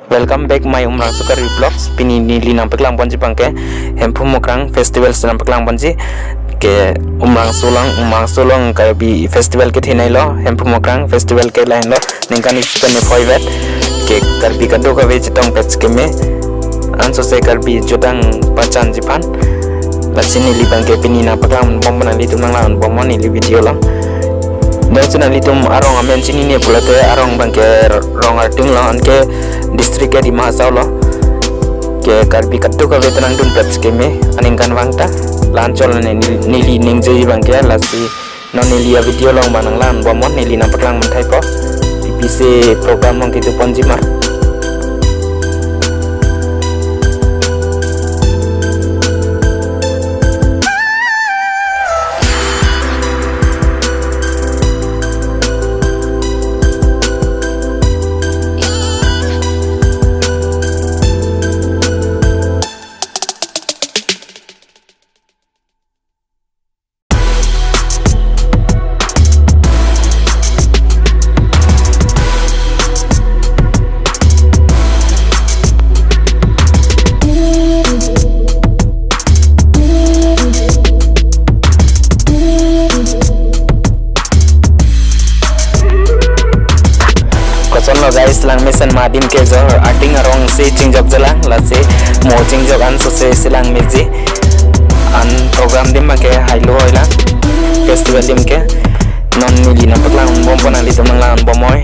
Welcome back my Umrang Sukari Vlogs. Pini nili nang peklang bonji bangke hempu mokrang festival senang peklang bonji ke Umrang Solong karbi festival ke thinai lo hempu mokrang festival ke lain lo ningkani chutane foivet ke karbi kado ka ve chitong pets ke me anso se karbi jodang pacan jipan lasini li bangke pini na peklang bom na li tumang lawan bom ni li video lo Dawson alitum arong amen sini ni pula te arong bangke rong arting lo anke distrik di Mahasau lo ke karbi katu ka vetanang dun pets ke me aningkan wangta lancol ne nili ningje bangke lasi non nili video long banang lan bomon nili na perlang mentai po BBC program long kitu ponjima guys lang mesan madin ke zo arting arong se chingjok jalang la se mo chingjok an so se silang meji an program dim ke hailo hoila festival dim ke non nili na paklang bom ponali tumang lan bomoy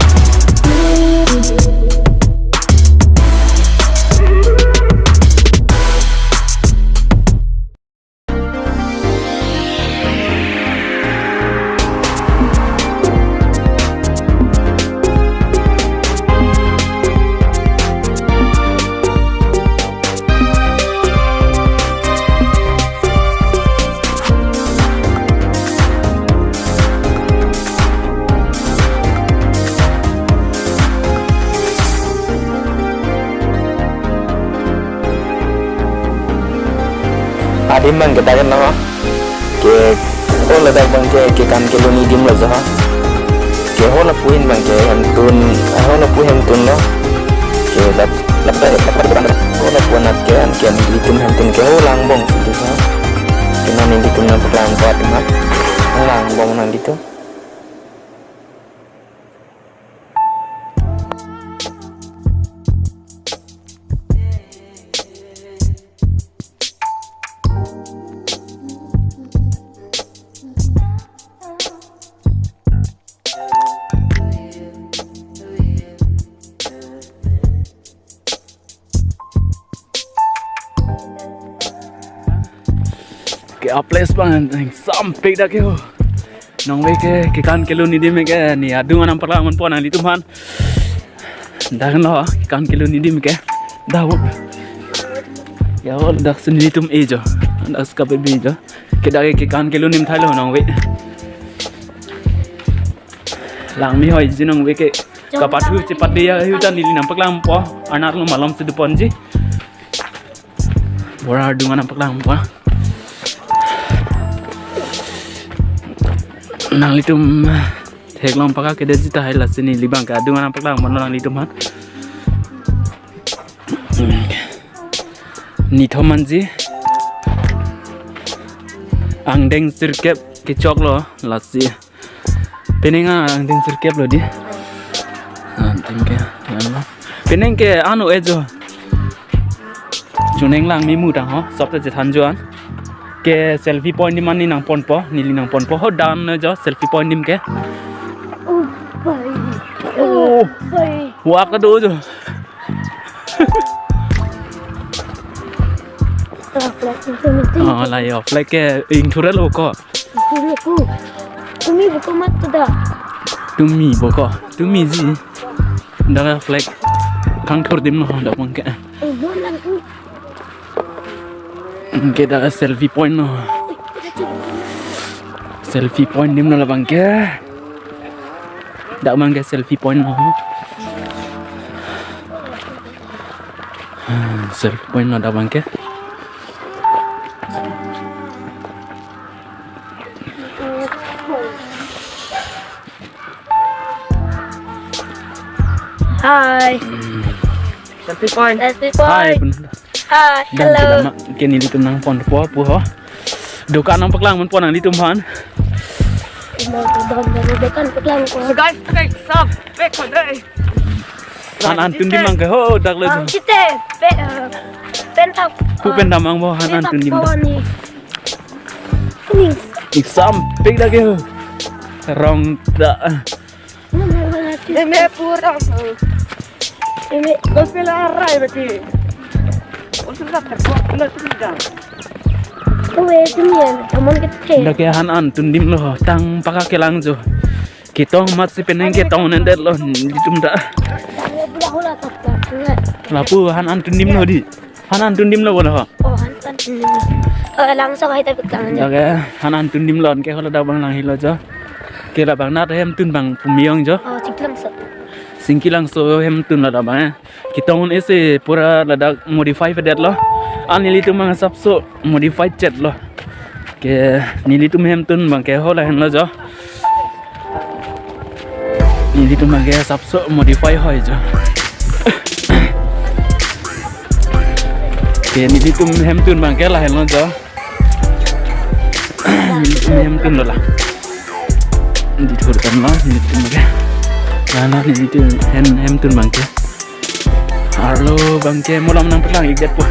adim bang kita kan nama ke hola dak bang ke kan ke luni dim lo zaha ke hola puin bang ke hemtun lo ke dapat hola puanat ke an ke litum hemtun ke holang bong situ sa ke nani litum na pelan kuat mat holang bong nan litum ke aples bang sampai dah ke nong we ke kan kilo ni dim ke ni adu anam perlaman pon ali tuman dah lo kan kilo ni dim ke dah ya ol dah seni tum ejo dah skape bejo ke dah ke kan kilo nim thalo nong we lang mi hoi jinong we ke kapathu cepat dia hu tan ni nam perlaman po anak lo malam sedu ponji bora adu anam perlaman po nang litum theklong paka ke dejita hai lasini libang ka dungan paklang manang litum hat ni thomanji angdeng sirkep ke choklo lasi penenga angdeng sirkep lo di tengke yanlo peneng ke anu ejo chuneng lang mi mu dang ho sopta je thanjuan ke selfie point ni mani nang ponpo nili nang ponpo ho down na jo selfie point nim ke wa ka do jo lai off like ke ing thura lo ko tumi boko mat da tumi ji da flag kang thur dim no da bang ke kita selfie point no selfie point dim no la bang ke dak bang ke selfie point no selfie point no dak bang ke Hai. Selfie point. Hai pun. Hi, Dan hello. kita mak kini di tumnang pon po ho. Dukan nang paklang mun pon ang di tumhan. Dekan pelang ko. So guys, take some back on day. An tun di mang ke ho dak le. Kita pentak. Ku pendam ang mo han tun di. Ni. Ini. Ik sampai dak ho. Rong da. Eme pura. Ini Kau pela rai beti. Oh sudah terbuat pula sudah. kowe dunia, teman kita. Dak ya han tun dim lo tang pakake lang jo. Kita mat si peneng ke tong nendet lo di tum da. Budak hula tak tak. Lapu han tun dim lo di. Han tun dim lo bola ho. Oh, hantan. Langsung kita pegang aja. Dak ya han tun dim lon ke ho da bang lang hi lo jo. Kira bang nat hem tun bang pumiong jo. Oh, cik langsung. Singkilang so hem tun lada bang. Kita un ese pura lada modify fedet lo. Nili tu mang sapso modified jet lo. Ke nili tu hem tun bang ke hola hen lo jo. Nili tu mang ke sapso modify hoy jo. Ke nili tu hem tun bang ke la hen lo jo. Nili tu hem tun lo la. Di thur kan lo nili tu mang ke. Lana nili tu hem tun bang ke. Arlo bang ke mulam nang pelang ikat po.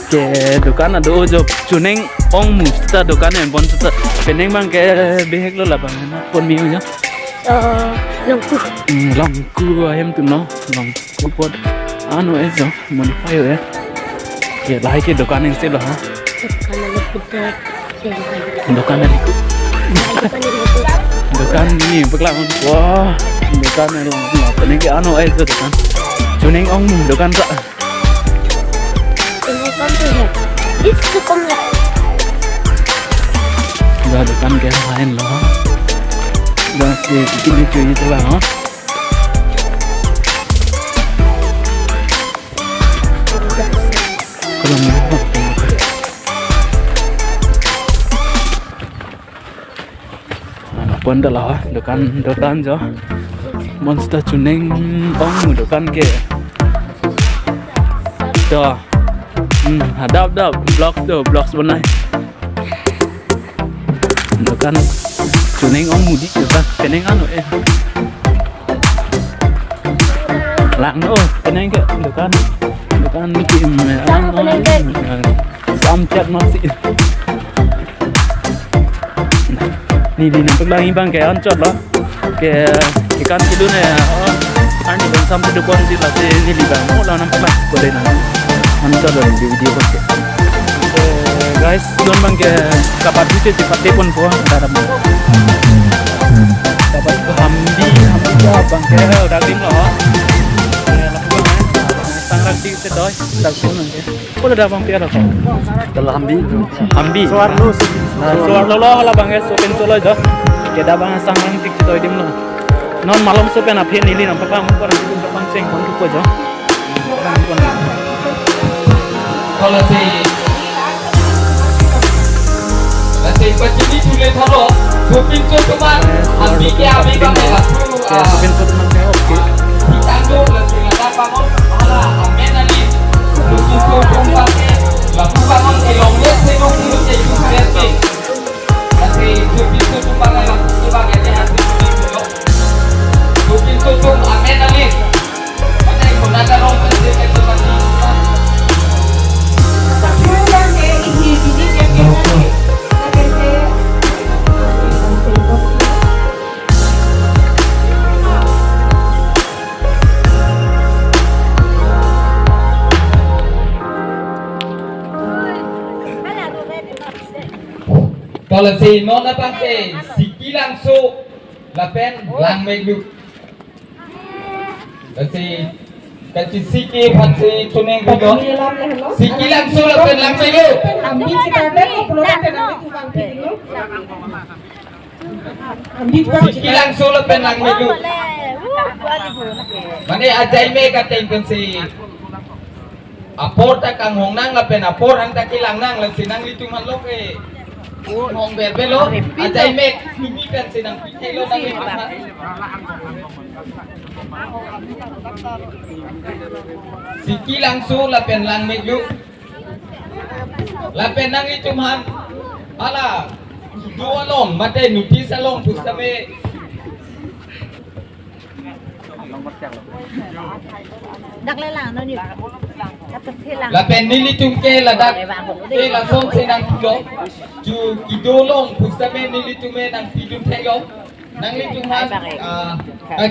Ke dukan ada ojo cuneng ong musta dukan yang pon seta peneng bang ke behek lo lah bang pon miu nya Lengku. longku ayam tu no longku pot anu ejo modify ya ke lah ke dukan yang selo ha Karena lebih dukan dari dukan ni peklang wah dukan yang long peneng ke anu ejo dukan cuneng ong mu dukan tak ini kan tu ya. Itu komnya. Dah dukan ke lain lo dah si kini cuy itu lah ha kalau mau pun dah lah dukan jo monster cuneng ong dukan ke dah hadap blocks benai dukan cuneng ong mudi dukan peneng anu lang no peneng ke dukan kim samcat masih ni di nampak lagi bang ke ancot lo ke ikan kidu ne ani bang sampai dukon di lah ni di bang oh lah nampak lah boleh nampak ancot lo di video ko guys don bang ke kapat bisa cepat telepon po dalam dapat ko hamdi bang ke dalim lo sangat di sedoy dalim ke boleh dah bang piar lo Kalau hamdi suar lo lah bang so pen solo jo ke da bang sangat tik toy dim lo non malam so pen aphe nili nampak bang ko ran dim bang seng kon ko jo kalau si pecini tulen thalo supin so teman ambi ke abi bang ya so pen so teman ke oke ditanggo lesi ngada bangun ala amen ali lusu so tumpak laku bangun elongnya senong mulut jadi kreatif nanti supin so tumpak laku bang ya hasil supin so tum amen ali macam guna darong pasti ke tempat ini kalau si nona pakai siki langsung lapen lang melu kasi siki pasti tuneng ko siki langsung lapen lang melu Ambil cipta ko pulang ke nanti tukang pinggir. Ambil siki langsung lapen lang melu mane ajay me kateng kasi apor ta kang hong nang lapen apor ang takilang nang lang sinang litungan lo ke Hong ber belo ajai mek lumi pen sinang hello nang ipang Siki langsung la pen lang mek lu la pen nang itumhan ala dua long mate nuti salong pustame Dak lelang nó nhỉ. Dapat hilang. La pen nili tumke la dak e la song sinang kilo ju kidolong pustame nili tume nang pidum thelo nang litumhan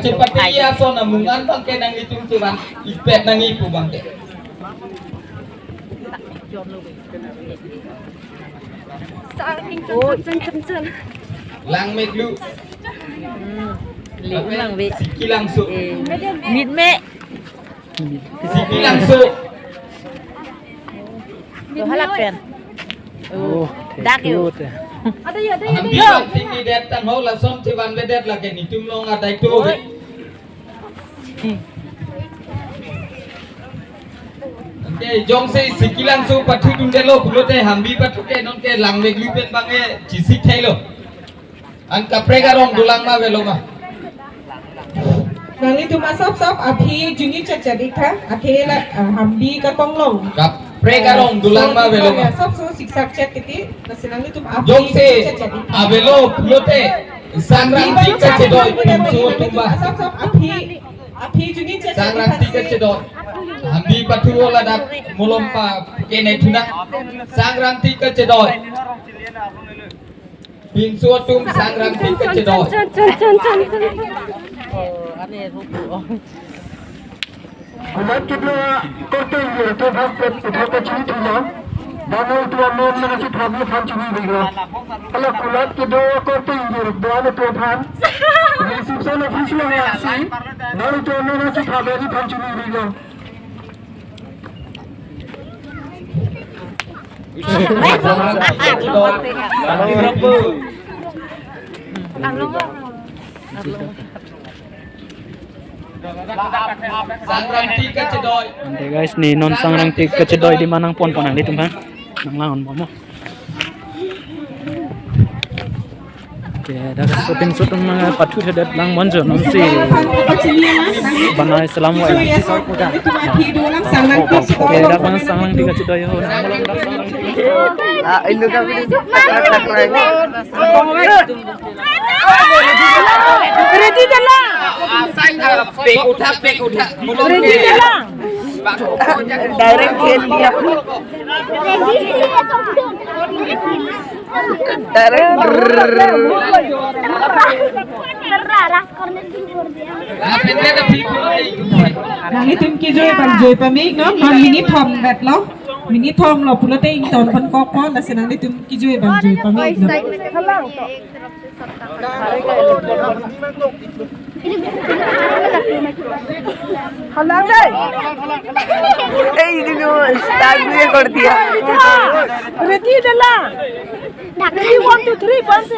cepati ya so na mungan bangke nang litum tuban ipet nang ipu bangke lang mek lu Liu lang vị. siki langsung Mịt mẹ. siki langsung Đồ hát lạc phèn. Oh, Dak cute. yuk. ambil penting di datang ho la som tiban bedet la ke ni tumlong adai tu Oke, jong se siki langsung patu dundelo kulote hambi patu ke non ke lang mek lu pen bange jisi thailo an kaprega rong dulang ma veloma Nang itu masap sap api jungi jadi kah? Akhir hambi katong long. kaprega rong dulang ma veloma Sap so siksak chat kiti. Nasi nang itu api jong se jadi. avelo kulote sangrang tika cedoi pinsu tumba Sap sap api jungi sangrang tika cedoi hambi patu ola dak mulompa kene tuna sangrang tika cedoi pinsu tum sangrang tika cedoi Aneh rupu. Kulat kita korte ini tu bahkan kita ciri tu lah. Dana itu amen mana si problem fan ciri begini. Kalau kulat kita korte ini dana tu fan. Ini sibuk nak fisik lah si. Dana itu amen mana si problem fan ciri begini. sangrang tika cedoi Nanti guys, nih non sangrang tik kecedoi di manang pon ponang di tumpang. Nang langon momo. Oke, dah syuting mga patu sedet lang monjo non si banai selamu Itu api dulang sanang kis. Oke, dah bang sangrang tik kecedoi ho. Nang mulai dah sangrang tik. Indo kami di Ready dah lah. pek udah mulom Ready dah lah. Direct kill dia. Apende da people Nang itu ki joy pamik no. Man mini thom gat lo. Mini thom lo pulote ing ton pan kok po la senang itu ki joy pamik no. Halang deh. Ini start dia कर दिया. Ready dah lah. 1 2 3 5 से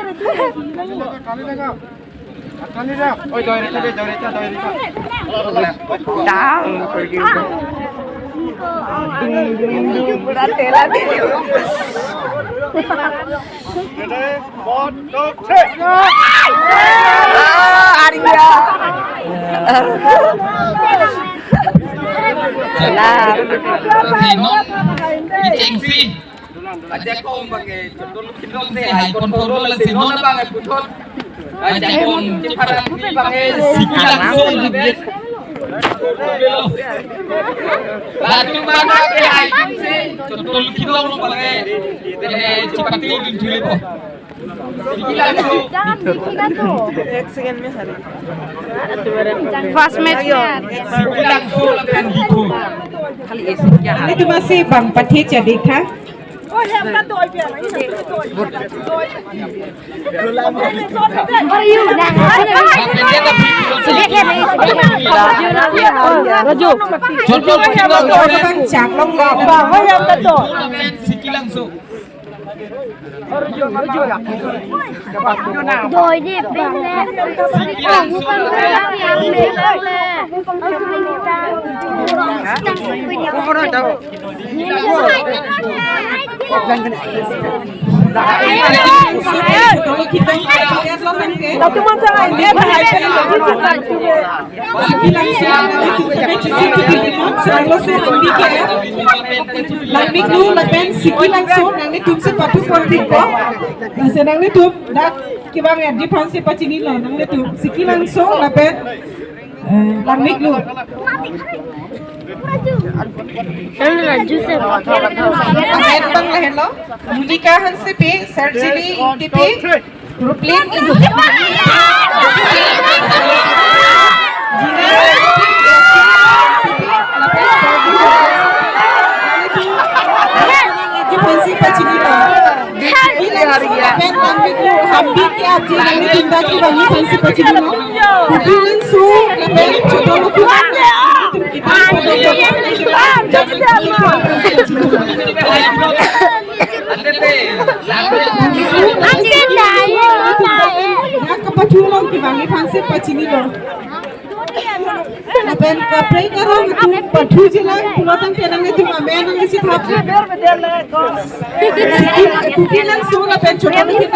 ready. Aja kong pakai control kidol se hai control la se non pakai putol aja kong cepat pakai siki langsung Latu mana ke hai se control kidol lo pakai cepat din jule po siki langsung Fast match ya. siki langsung lakukan gitu Itu masih bang pati jadi kah? Oh, yang kan doi biar ini doi. Raju. control kidol Bang cak long le. Bang, yang kan doi. siki langsung Rồi đi bên này. Bukan berapa yang boleh. Kalau kita lihat lo kan ke. Tapi macam ini bahaya sekali bagi kita. Siki langsung itu sampai cuci di limon selalu sehambi ke. Langmik tu lapen siki langsung nangni tum se patu konti ko. Nasi nangni tum dak kibang ya di pansi pacini lo nangni tum siki langsung lapen langmik lu. Raju se Ahen bang lahen lo. Mulika hanse pe surgery inti pe Brooklyn itu. Pansi pacini lo. Hambi क्या जी नहीं चिंता की वाली फंसी पची लो बुकिंग सो लेकिन छोटो लोग Kapatulang की वाली फंसी पची लो लेकिन कपड़े करो तुम पठू जिला पुलातंग केरंग ने तुम अमेन ने सिर्फ कुकिंग सो लेकिन छोटा लेकिन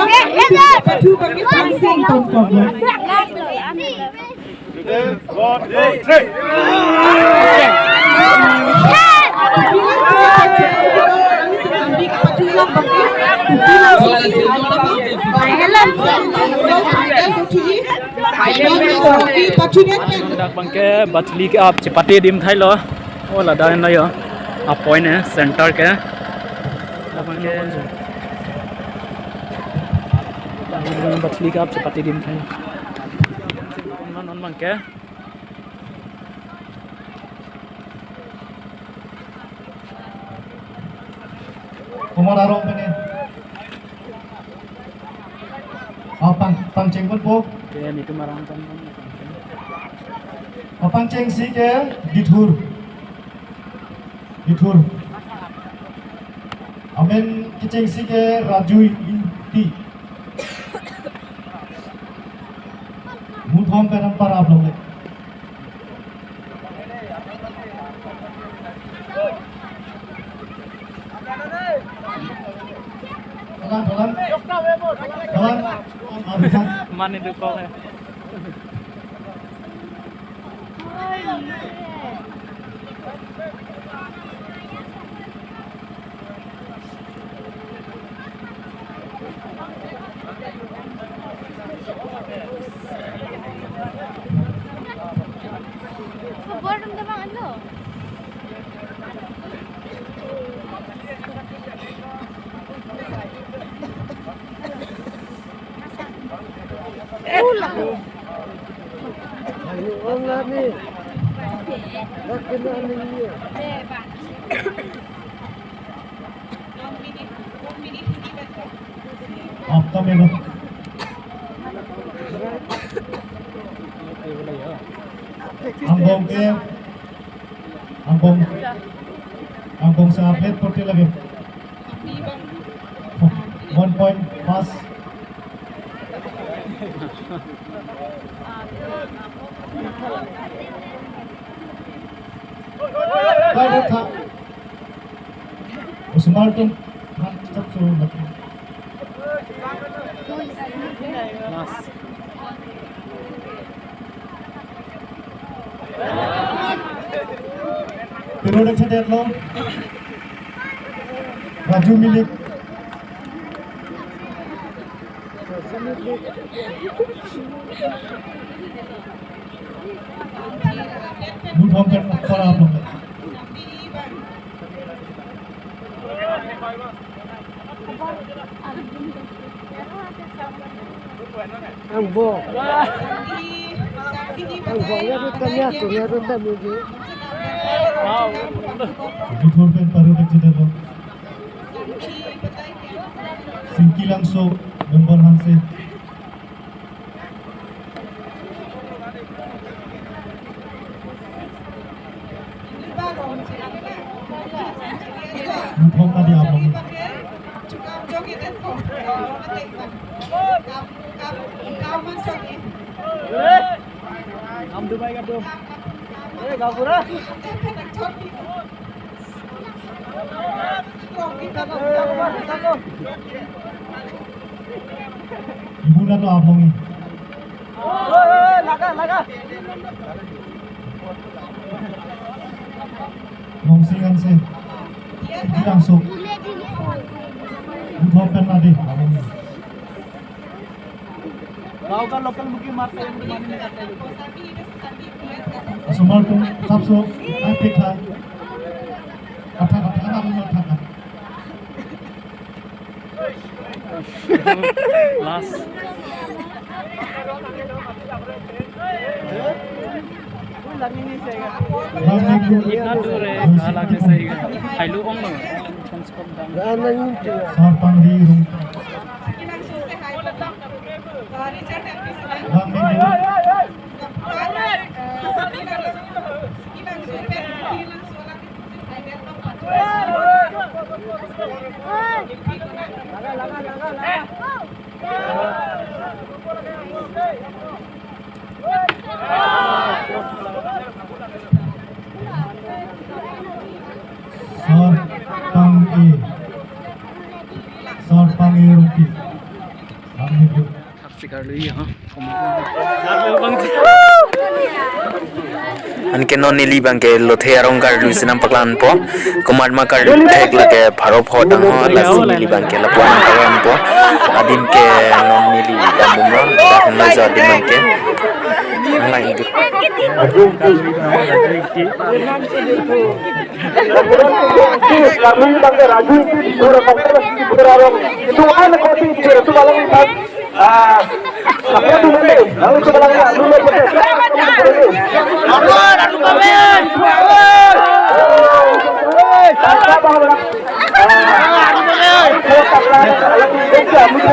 पठू करके फंसी तुम करो dak bangke batli ke ap chipati dim thai lo ola da na yo a point hai center ke dak bangke batli ke ap chipati dim thai non bangke Kumararong pene. Pangceng pun po. ke ni tu marang tan Pangceng si ke dithur. Amen kiceng si ke Raju inti. Muthom pe nampar आप लोग mane du ko hai आपका मेरा Ambong sa atlet porti lagi 1 point pass Baik tak Usman tu mantap suruh lagi Periode kedua lo Raju milik Muthom kan para आप लोग Dithur kan periode kedua lo Singki langsung gambar hanse Muthom tadi आप लोग हम दुबई का तो Ibu na to abongi. Mongsingan se. Langsung. Bukan nadi abongi. गांव का लोकल मुकी मारते हैं Semua tu sabso apik ha. Kata-kata nama lu kata. last इतना दूर है कहाँ लगे सही है हाइलू ओंग ना कम से कम दाम Sarpang di rung. Sarpang e rungki. Kami tu. सिकार ली हाँ यार बंग Anke non nili bangke lothe arong kar lu sinam paklan po kumar ma kar thek lake pharo pho dang ho la si nili bangke la puan kawan po adin ke non nili dambum ro da hen za din bangke nang idu Kami bangke raju pura bangke pura arong itu ana kosi itu balang apa tu mana? Lalu sebelah mana? Lalu betul. Amor, aku kamen.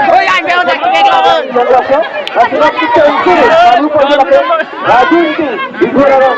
Oh, yang bel dah kita lawan. Raju itu ibu orang